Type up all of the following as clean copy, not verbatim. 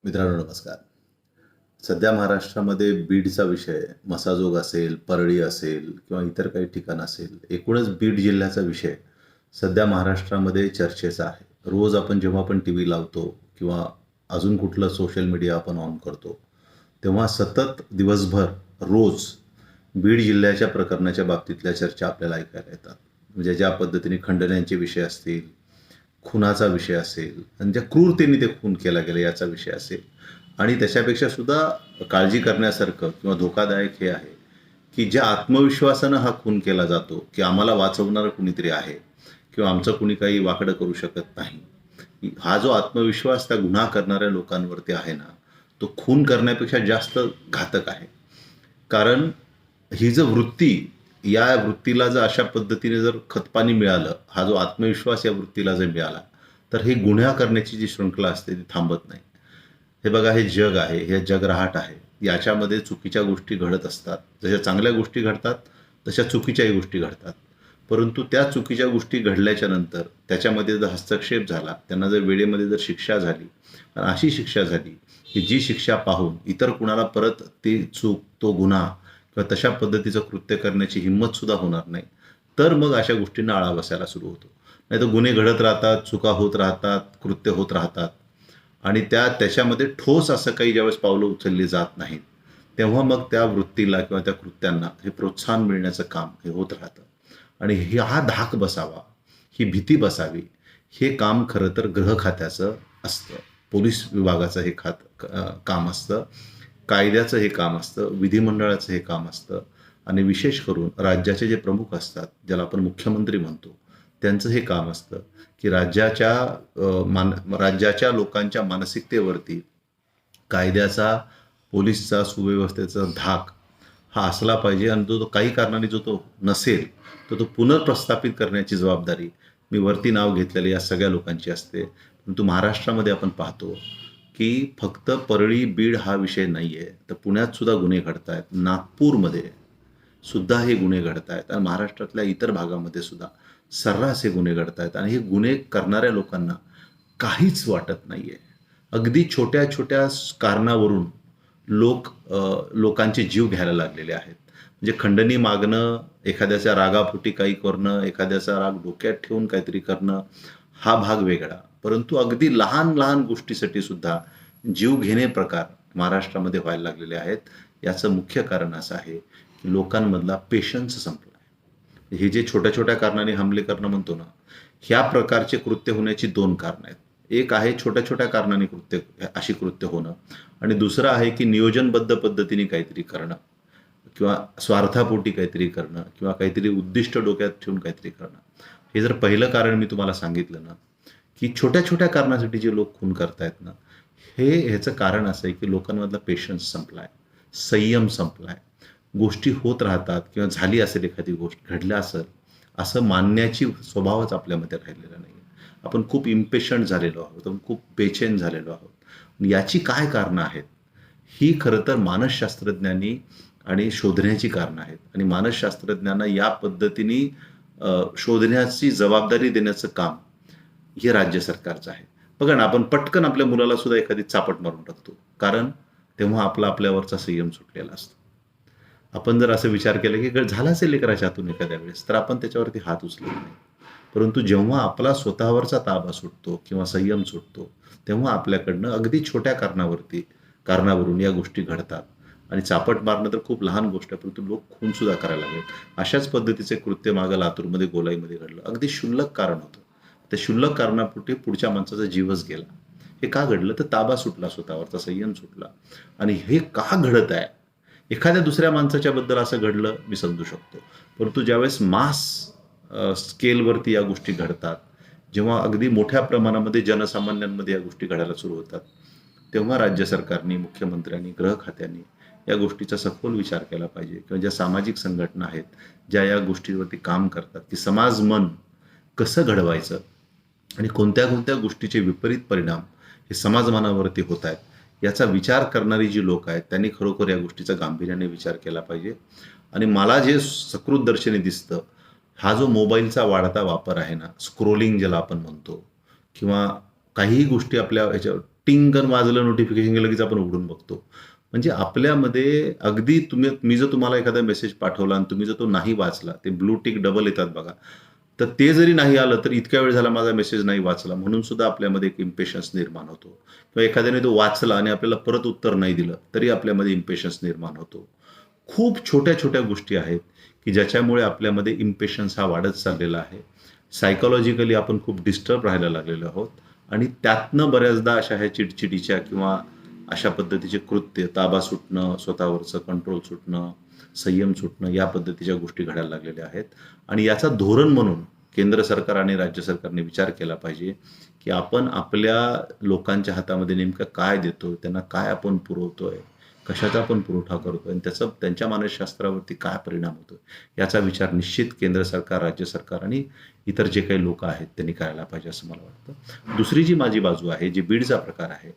मित्रांनो नमस्कार. सध्या महाराष्ट्रामध्ये बीडचा विषय मसाजोग असेल, परळी असेल किंवा इतर काही ठिकाण असेल. एकूणच बीड जिल्ह्याचा विषय सध्या महाराष्ट्रामध्ये चर्चेचा आहे. रोज आपण जेव्हा आपण टीव्ही लावतो किंवा अजून कुठलं सोशल मीडिया आपण ऑन करतो, तेव्हा सतत दिवसभर रोज बीड जिल्ह्याच्या प्रकरणाच्या बाबतीतल्या चर्चा आपल्याला ऐकायला येतात. म्हणजे ज्या पद्धतीने खंडण्यांचे विषय असतील, खुनाचा विषय असेल आणि ज्या क्रूरतेने ते खून केला गेला याचा विषय असेल आणि त्याच्यापेक्षा सुद्धा काळजी करण्यासारखं किंवा धोकादायक हे आहे की ज्या आत्मविश्वासानं हा खून केला जातो की आम्हाला वाचवणारं कुणीतरी आहे किंवा आमचं कुणी काही वाकडं करू शकत नाही. हा जो आत्मविश्वास त्या गुन्हा करणाऱ्या लोकांवरती आहे ना, तो खून करण्यापेक्षा जास्त घातक आहे. कारण ही जर वृत्ती, या वृत्तीला जर अशा पद्धतीने जर खतपाणी मिळालं, हा जो आत्मविश्वास या वृत्तीला जर मिळाला, तर हे गुन्हा करण्याची जी शृंखला असते ती थांबत नाही. हे बघा, हे जग आहे, हे जगरहाट आहे. याच्यामध्ये चुकीच्या गोष्टी घडत असतात. जशा चांगल्या गोष्टी घडतात, तशा चुकीच्याही गोष्टी घडतात. परंतु त्या चुकीच्या गोष्टी घडल्याच्या नंतर त्याच्यामध्ये जर हस्तक्षेप झाला, त्यांना जर वेळेमध्ये जर शिक्षा झाली आणि अशी शिक्षा झाली की जी शिक्षा पाहून इतर कुणाला परत ती चूक, तो गुन्हा किंवा तशा पद्धतीचं कृत्य करण्याची हिंमतसुद्धा होणार नाही, तर मग अशा गोष्टींना आळा बसायला सुरू होतो. नाहीतर गुन्हे घडत राहतात, चुका होत राहतात, कृत्य होत राहतात आणि त्याच्यामध्ये ठोस असं काही ज्यावेळेस पावलं उचलली जात नाहीत, तेव्हा मग त्या वृत्तीला किंवा त्या कृत्यांना हे प्रोत्साहन मिळण्याचं काम हे होत राहतं. आणि हा धाक बसावा, ही भीती बसावी, हे काम खरं तर गृह खात्याचं असतं, पोलीस विभागाचं हे काम असतं, कायद्याचं हे काम असतं, विधिमंडळाचं हे काम असतं आणि विशेष करून राज्याचे जे प्रमुख असतात, ज्याला आपण मुख्यमंत्री म्हणतो, त्यांचं हे काम असतं की राज्याच्या लोकांच्या मानसिकतेवरती कायद्याचा, पोलीसचा, सुव्यवस्थेचा धाक हा असला पाहिजे आणि तो काही कारणाने जो तो नसेल, तर तो पुनर्प्रस्थापित करण्याची जबाबदारी मी वरती नाव घेतलेल्या या सगळ्या लोकांची असते. परंतु महाराष्ट्रामध्ये आपण पाहतो की फक्त परळी, बीड हा विषय नाही आहे, तर पुण्यात सुद्धा गुन्हे घडत आहेत, नागपूरमध्ये सुद्धा हे गुन्हे घडत आहेत आणि महाराष्ट्रातल्या इतर भागामध्ये सुद्धा सर्रास हे गुन्हे घडत आहेत आणि हे गुन्हे करणाऱ्या लोकांना काहीच वाटत नाही आहे. अगदी छोट्या छोट्या कारणावरून लोकांचे जीव घ्यायला लागलेले आहेत. म्हणजे खंडणी मागणं, एखाद्याच्या रागापोटी काही करणं, एखाद्याचा राग डोक्यात ठेवून काहीतरी करणं, हा भाग वेगळा. परंतु अगदी लहान लहान गोष्टीसाठी सुद्धा जीव घेणे प्रकार महाराष्ट्रामध्ये व्हायला लागलेले आहेत. याचं मुख्य कारण असं आहे की लोकांमधला पेशन्स संपला आहे. हे जे छोट्या छोट्या कारणाने हमले करणं म्हणतो ना, ह्या प्रकारचे कृत्य होण्याची दोन कारणं आहेत. एक आहे छोट्या छोट्या कारणाने अशी कृत्य होणं आणि दुसरं आहे की नियोजनबद्ध पद्धतीने काहीतरी करणं किंवा स्वार्थापोटी काहीतरी करणं किंवा काहीतरी उद्दिष्ट डोक्यात ठेवून काहीतरी करणं. हे जर पहिलं कारण मी तुम्हाला सांगितलं ना, की छोट्या छोट्या कारणासाठी जे लोक खून करतायत ना, ह्याचं कारण असं आहे की लोकांमधला पेशन्स संपला आहे, संयम संपला आहे. गोष्टी होत राहतात किंवा झाली असेल, एखादी गोष्ट घडलं असेल असं मानण्याची स्वभावच आपल्यामध्ये राहिलेला नाही. आपण खूप इम्पेशंट झालेलो आहोत, आपण खूप बेचैन झालेलो आहोत. याची काय कारणं आहेत, ही खरं तर मानसशास्त्रज्ञांनी आणि शोधण्याची कारणं आहेत आणि मानसशास्त्रज्ञांना या पद्धतीने शोधण्याची जबाबदारी देण्याचं काम हे राज्य सरकारचं आहे. बघा ना, आपण पटकन आपल्या मुलाला सुद्धा एखादी चापट मारून टाकतो, कारण तेव्हा आपल्यावरचा संयम सुटलेला असतो. आपण जर असं विचार केला की झाला असेल लेकराच्या हातून एखाद्या वेळेस, तर आपण त्याच्यावरती हात उचलत नाही. परंतु जेव्हा आपला स्वतःवरचा ताबा सुटतो किंवा संयम सुटतो, तेव्हा आपल्याकडनं अगदी छोट्या कारणावरून या गोष्टी घडतात आणि चापट मारणं तर खूप लहान गोष्ट आहे, परंतु लोक खून सुद्धा करायला लागले. अशाच पद्धतीचे कृत्य मागं लातूरमध्ये, गोलाईमध्ये घडलं. अगदी क्षुल्लक कारण होतं. त्या क्षुल्लक कारणापोटी पुढच्या माणसाचा जीवच गेला. हे का घडलं? तर ताबा सुटला, स्वतःवरचा संयम सुटला. आणि हे का घडत आहे? एखाद्या दुसऱ्या माणसाच्या बद्दल असं घडलं मी समजू शकतो, परंतु ज्यावेळेस मास स्केलवरती या गोष्टी घडतात, जेव्हा अगदी मोठ्या प्रमाणामध्ये जनसामान्यांमध्ये या गोष्टी घडायला सुरू होतात, तेव्हा राज्य सरकारने, मुख्यमंत्र्यांनी, गृह खात्यांनी या गोष्टीचा सखोल विचार केला पाहिजे किंवा ज्या सामाजिक संघटना आहेत, ज्या या गोष्टीवरती काम करतात की समाज मन कसं घडवायचं आणि कोणत्या कोणत्या गोष्टीचे विपरीत परिणाम हे समाजमानावरती होत आहेत, याचा विचार करणारी जी लोक आहेत त्यांनी खरोखर या गोष्टीचा गांभीर्याने विचार केला पाहिजे. आणि मला जे सकृत दर्शनी दिसतं, हा जो मोबाईलचा वाढता वापर आहे ना, स्क्रोलिंग ज्याला आपण म्हणतो, किंवा काहीही गोष्टी आपल्या ह्याच्यावर टिंगन वाजलं नोटिफिकेशन गेलं की आपण उघडून बघतो. म्हणजे आपल्यामध्ये अगदी मी जर तुम्हाला एखादा मेसेज पाठवला आणि तुम्ही जर तो नाही वाचला, ते ब्लू टिक डबल येतात बघा. तर ते जरी नाही आलं तर इतक्या वेळ झाला माझा मेसेज नाही वाचला म्हणून सुद्धा आपल्यामध्ये एक इम्पेशन्स निर्माण होतो. किंवा एखाद्याने तो वाचला आणि आपल्याला परत उत्तर नाही दिलं तरी आपल्यामध्ये इम्पेशन्स निर्माण होतो. खूप छोट्या-छोट्या गोष्टी आहेत, की ज्याच्यामुळे आपल्यामध्ये इम्पेशन्स हा वाढत चाललेला आहे. सायकॉलॉजिकली आपण खूप डिस्टर्ब राहायला लागलेलो आहोत आणि त्यातनं बऱ्याचदा अशा ह्या चिडचिडीच्या किंवा अशा पद्धतीचे कृत्य, ताबा सुटणं, स्वतःवरचं कंट्रोल सुटणं, संयम सुटणं या पद्धतीच्या गोष्टी घडायला लागलेल्या आहेत. आणि याचा धोरण म्हणून केंद्र सरकार आणि राज्य सरकारने विचार केला पाहिजे, की आपण आपल्या लोकांच्या हातामध्ये नेमकं काय देतोय, त्यांना काय आपण पुरवतोय, कशाचा आपण पुरवठा करतोय आणि त्याचा त्यांच्या मानसशास्त्रावरती काय परिणाम होतोय, याचा विचार निश्चित केंद्र सरकार, राज्य सरकार आणि इतर जे काही लोक आहेत त्यांनी करायला पाहिजे असं मला वाटतं. दुसरी जी माझी बाजू आहे, जी बीडचा प्रकार आहे,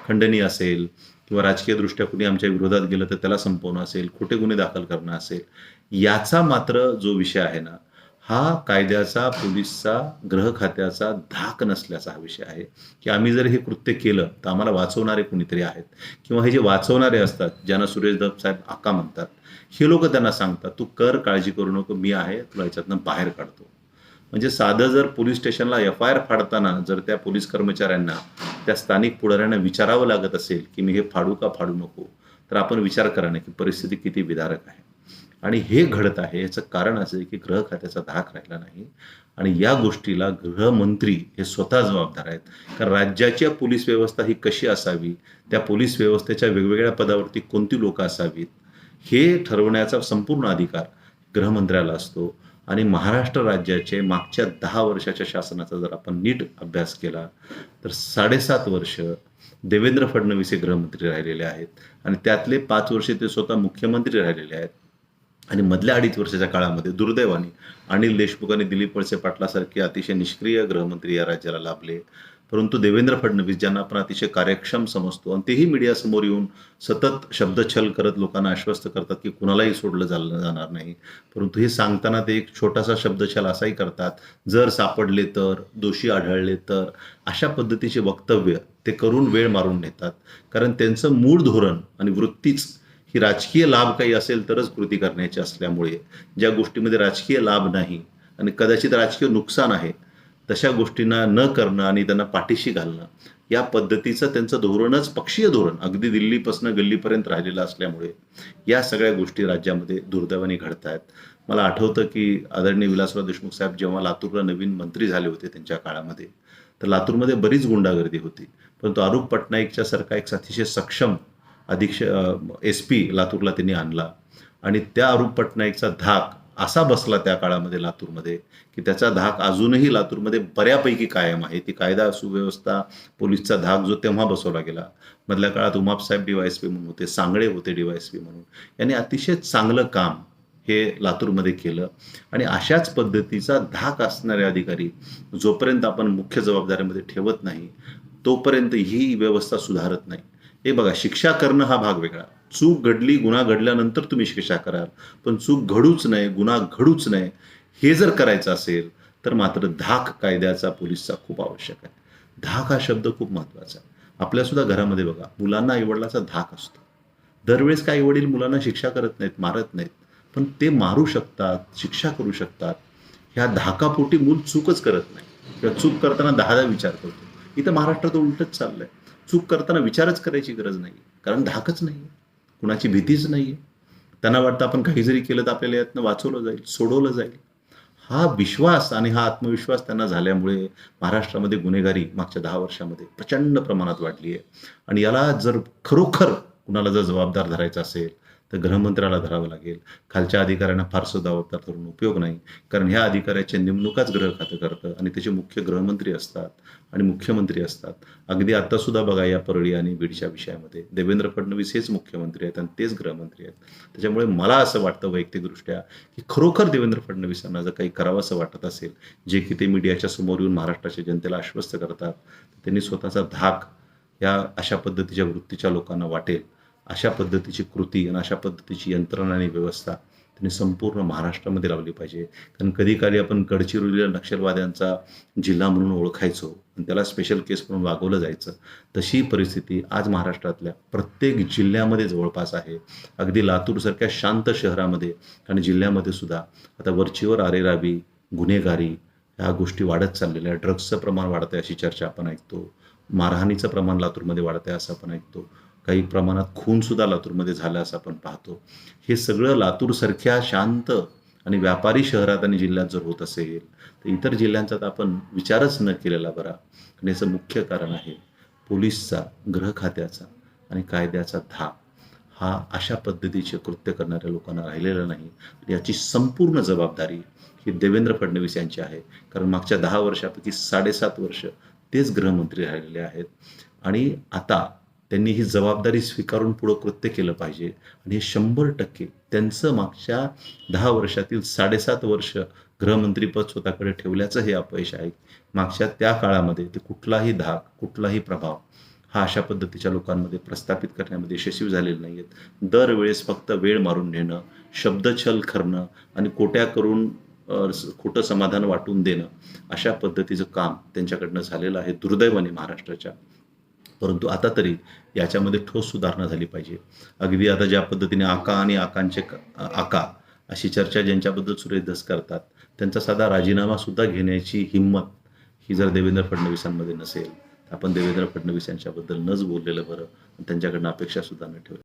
खंडणी असेल किंवा राजकीयदृष्ट्या कुणी आमच्या विरोधात गेलं तर त्याला संपवणं असेल, खोटे गुन्हे दाखल करणं असेल, याचा मात्र जो विषय आहे ना, हा कायद्याचा, पोलिसचा, गृह खात्याचा धाक नसल्याचा हा विषय आहे, की आम्ही जर हे कृत्य केलं तर आम्हाला वाचवणारे कुणीतरी आहेत किंवा हे जे वाचवणारे असतात, ज्यांना सुरेश दत्त साहेब आका म्हणतात, हे लोक त्यांना सांगतात, तू कर, काळजी करू नको, मी आहे, तुला याच्यातनं बाहेर काढतो. म्हणजे साधं जर पोलीस स्टेशनला FIR फाडताना जर त्या पोलीस कर्मचाऱ्यांना, त्या स्थानिक पुढाऱ्यांना विचारावं लागत असेल, की मी हे फाडू का फाडू नको, तर आपण विचार करा ना, की परिस्थिती किती विदारक आहे. आणि हे घडत आहे याचं कारण असं आहे, की गृह खात्याचा धाक राहिला नाही आणि या गोष्टीला गृहमंत्री हे स्वतः जबाबदार आहेत. कारण राज्याच्या पोलीस व्यवस्था ही कशी असावी, त्या पोलीस व्यवस्थेच्या वेगवेगळ्या पदावरती कोणती लोकं असावीत, हे ठरवण्याचा संपूर्ण अधिकार गृहमंत्र्याला असतो. आणि महाराष्ट्र राज्याचे मागच्या 10 वर्षाच्या शासनाचा जर आपण नीट अभ्यास केला तर 7.5 वर्ष देवेंद्र फडणवीस हे गृहमंत्री राहिलेले आहेत आणि त्यातले 5 वर्ष ते स्वतः मुख्यमंत्री राहिलेले आहेत. आणि मधल्या 2.5 वर्षाच्या काळामध्ये दुर्दैवाने अनिल देशमुख आणि दिलीप वळसे पाटलासारखे अतिशय निष्क्रिय गृहमंत्री या राज्याला लाभले. परंतु देवेंद्र फडणवीस, ज्यांना आपण अतिशय कार्यक्षम समजतो आणि तेही मीडियासमोर येऊन सतत शब्दछल करत लोकांना आश्वस्त करतात, की कुणालाही सोडलं जाणार नाही. परंतु हे सांगताना ते एक छोटासा शब्दछल असाही करतात, जर सापडले तर, दोषी आढळले तर, अशा पद्धतीचे वक्तव्य ते करून वेळ मारून नेतात. कारण त्यांचं मूळ धोरण आणि वृत्तीच ही राजकीय लाभ काही असेल तरच कृती करण्याची असल्यामुळे, ज्या गोष्टीमध्ये राजकीय लाभ नाही आणि कदाचित राजकीय नुकसान आहे, तशा गोष्टींना न करणं आणि त्यांना पाठीशी घालणं, या पद्धतीचं त्यांचं धोरणच पक्षीय धोरण अगदी दिल्लीपासून गल्लीपर्यंत राहिलेलं असल्यामुळे या सगळ्या गोष्टी राज्यामध्ये दुर्दैवाने घडत आहेत. मला आठवतं की आदरणीय विलासराव देशमुख साहेब जेव्हा लातूरला नवीन मंत्री झाले होते त्यांच्या काळामध्ये, तर लातूरमध्ये बरीच गुंडागर्दी होती. परंतु अरूप पटनाईकच्या सारखा एक अतिशय सक्षम SP लातूरला त्यांनी आणला आणि त्या अरूप पटनाईकचा धाक असा बसला त्या काळामध्ये लातूरमध्ये, की त्याचा धाक अजूनही लातूरमध्ये बऱ्यापैकी कायम आहे. ती कायदा सुव्यवस्था, पोलीसचा धाक जो तेव्हा बसवला गेला. मधल्या काळात उमापसाहेब DYSP म्हणून होते, सांगळे होते DYSP म्हणून. यांनी अतिशय चांगलं काम हे लातूरमध्ये केलं आणि अशाच पद्धतीचा धाक असणारे अधिकारी जोपर्यंत आपण मुख्य जबाबदारीमध्ये ठेवत नाही, तोपर्यंत ही व्यवस्था सुधारत नाही. हे बघा, शिक्षा करणं हा भाग वेगळा. चूक घडली, गुन्हा घडल्यानंतर तुम्ही शिक्षा कराल, पण चूक घडूच नये, गुन्हा घडूच नये, हे जर करायचं असेल तर मात्र धाक कायद्याचा, पोलिसचा खूप आवश्यक आहे. धाक हा शब्द खूप महत्वाचा आहे. आपल्या सुद्धा घरामध्ये बघा, मुलांना आईवडिलाचा धाक असतो. दरवेळेस काही वडील मुलांना शिक्षा करत नाहीत, मारत नाहीत, पण ते मारू शकतात, शिक्षा करू शकतात. ह्या धाकापोटी मूल चूकच करत नाही किंवा चूक करताना 10दा विचार करतो. इथं महाराष्ट्रात उलटच चाललंय. चूक करताना विचारच करायची गरज नाही, कारण धाकच नाही, कुणाची भीतीच नाही. त्यांना वाटतं आपण काही जरी केलं तर आपल्याला यातनं वाचवलं जाईल, सोडवलं जाईल. हा विश्वास आणि हा आत्मविश्वास त्यांना झाल्यामुळे महाराष्ट्रामध्ये गुन्हेगारी मागच्या 10 वर्षामध्ये प्रचंड प्रमाणात वाढली आहे. आणि याला जर खरोखर कुणाला जर जबाबदार धरायचं असेल तर गृहमंत्र्याला धरावं लागेल. खालच्या अधिकाऱ्यांना फारसं जबाबदार धरून उपयोग नाही, कारण ह्या अधिकाऱ्याच्या नेमणुकाच गृह खातं करतं आणि त्याचे मुख्य गृहमंत्री असतात आणि मुख्यमंत्री असतात. अगदी आता सुद्धा बघा, या परळी आणि बीडच्या विषयामध्ये देवेंद्र फडणवीस हेच मुख्यमंत्री आहेत आणि तेच गृहमंत्री आहेत. त्याच्यामुळे मला असं वाटतं वैयक्तिकदृष्ट्या, की खरोखर देवेंद्र फडणवीसांना जर काही करावंसं वाटत असेल, जे की ते मीडियाच्या समोर येऊन महाराष्ट्राच्या जनतेला आश्वस्त करतात, त्यांनी स्वतःचा धाक या अशा पद्धतीच्या वृत्तीच्या लोकांना वाटेल अशा पद्धतीची कृती आणि अशा पद्धतीची यंत्रणा आणि व्यवस्था त्यांनी संपूर्ण महाराष्ट्रामध्ये लावली पाहिजे. कारण कधी-काळी आपण गडचिरोलीला नक्षलवाद्यांचा जिल्हा म्हणून ओळखायचो आणि त्याला स्पेशल केस म्हणून वागवलं जायचं. तशी परिस्थिती आज महाराष्ट्रातल्या प्रत्येक जिल्ह्यामध्ये जवळपास आहे. अगदी लातूरसारख्या शांत शहरामध्ये आणि जिल्ह्यामध्ये सुद्धा आता वरचीवर अरेरावी, गुन्हेगारी ह्या गोष्टी वाढत चाललेल्या आहेत. ड्रग्सचं प्रमाण वाढत आहे अशी चर्चा आपण ऐकतो. मारहाणीचं प्रमाण लातूरमध्ये वाढत आहे असं आपण ऐकतो. काही प्रमाणात खूनसुद्धा लातूरमध्ये झाला असं आपण पाहतो. हे सगळं लातूरसारख्या शांत आणि व्यापारी शहरात आणि जिल्ह्यात जर होत असेल तर इतर जिल्ह्यांचा तर आपण विचारच न केलेला बरा. आणि याचं मुख्य कारण आहे पोलिसचा, गृह खात्याचा आणि कायद्याचा धाक हा अशा पद्धतीचे कृत्य करणाऱ्या लोकांना राहिलेला नाही. याची संपूर्ण जबाबदारी ही देवेंद्र फडणवीस यांची आहे. कारण मागच्या 10 वर्षापैकी 7.5 वर्ष तेच गृहमंत्री राहिलेले आहेत आणि आता त्यांनी ही जबाबदारी स्वीकारून पुढं कृत्य केलं पाहिजे आणि हे 100% त्यांचं मागच्या 10 वर्षातील 7.5 वर्ष गृहमंत्रीपद स्वतःकडे ठेवल्याचं हे अपयश आहे. मागच्या त्या काळामध्ये ते कुठलाही धाक, कुठलाही प्रभाव हा अशा पद्धतीच्या लोकांमध्ये प्रस्थापित करण्यामध्ये यशस्वी झालेले नाही आहेत. दरवेळेस फक्त वेळ मारून नेणं, शब्दछल करणं आणि कोट्या करून खोटं समाधान वाटून देणं अशा पद्धतीचं काम त्यांच्याकडनं झालेलं आहे दुर्दैवाने महाराष्ट्राच्या. परंतु आता तरी याच्यामध्ये ठोस सुधारणा झाली पाहिजे. अगदी आता ज्या पद्धतीने आका आणि आका अशी चर्चा ज्यांच्याबद्दल सुरेश धस करतात त्यांचा साधा राजीनामा सुद्धा घेण्याची हिंमत ही जर देवेंद्र फडणवीसांमध्ये नसेल तर आपण देवेंद्र फडणवीस यांच्याबद्दल नच बोललेलं बरं, त्यांच्याकडनं अपेक्षा सुद्धा न ठेवलं.